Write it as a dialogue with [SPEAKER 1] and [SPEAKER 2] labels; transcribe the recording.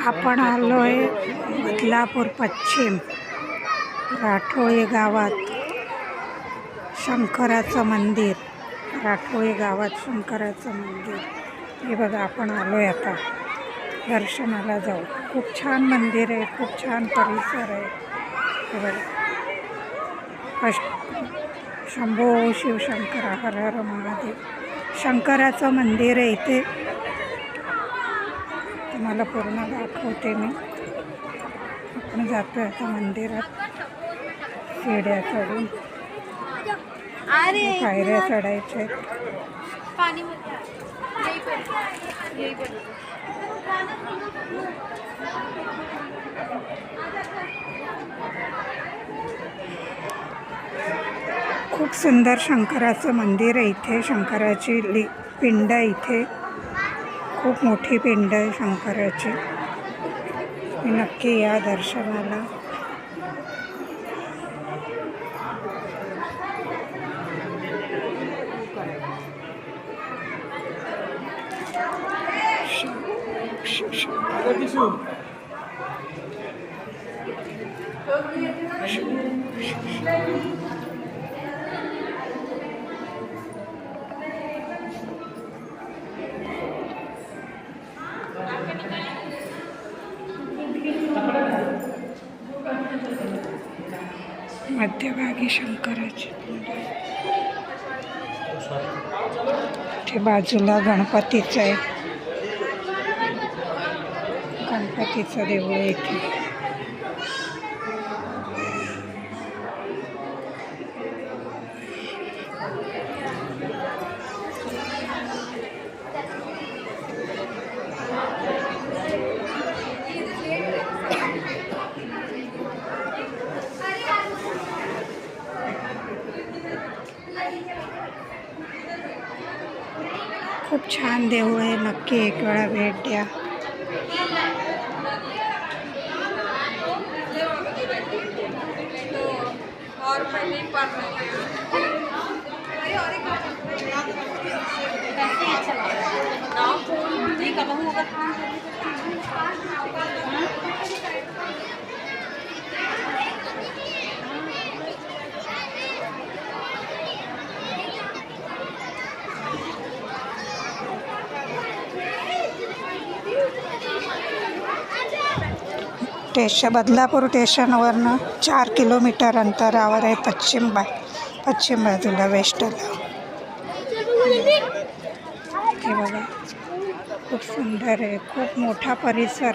[SPEAKER 1] आपण आलोय बदलापूर पश्चिम राठोळी गावात शंकराचं मंदिर. राठोळी गावात शंकराचं मंदिर हे बघा. आपण आलोय आता दर्शनाला जाऊ. खूप छान मंदिर आहे, खूप छान परिसर आहे. हे बघा. शंभो शिवशंकर हर हर महादेव. शंकराचं मंदिर आहे इथे. तुम्हाला पूर्ण दाखवते मी. आपण जातोय आता मंदिरात. शिड्या चढून पायऱ्या चढायच्या. खूप सुंदर शंकराचं मंदिर आहे इथे. शंकराची पिंड इथे. खूप मोठी पिंड आहे शंकराची. नक्की या दर्शनाला. मध्यभागी शंकराची ते बाजूला गणपतीचं आहे. गणपतीचं देऊळ आहे इथे. खूप छान देऊळ आहे. नक्की एक वेळा भेट द्या. बदलापूर स्टेशनवरनं 4 किलोमीटर अंतरावर आहे. पश्चिम बाजूला वेस्टला. हे बघा. खूप सुंदर आहे. खूप मोठा परिसर.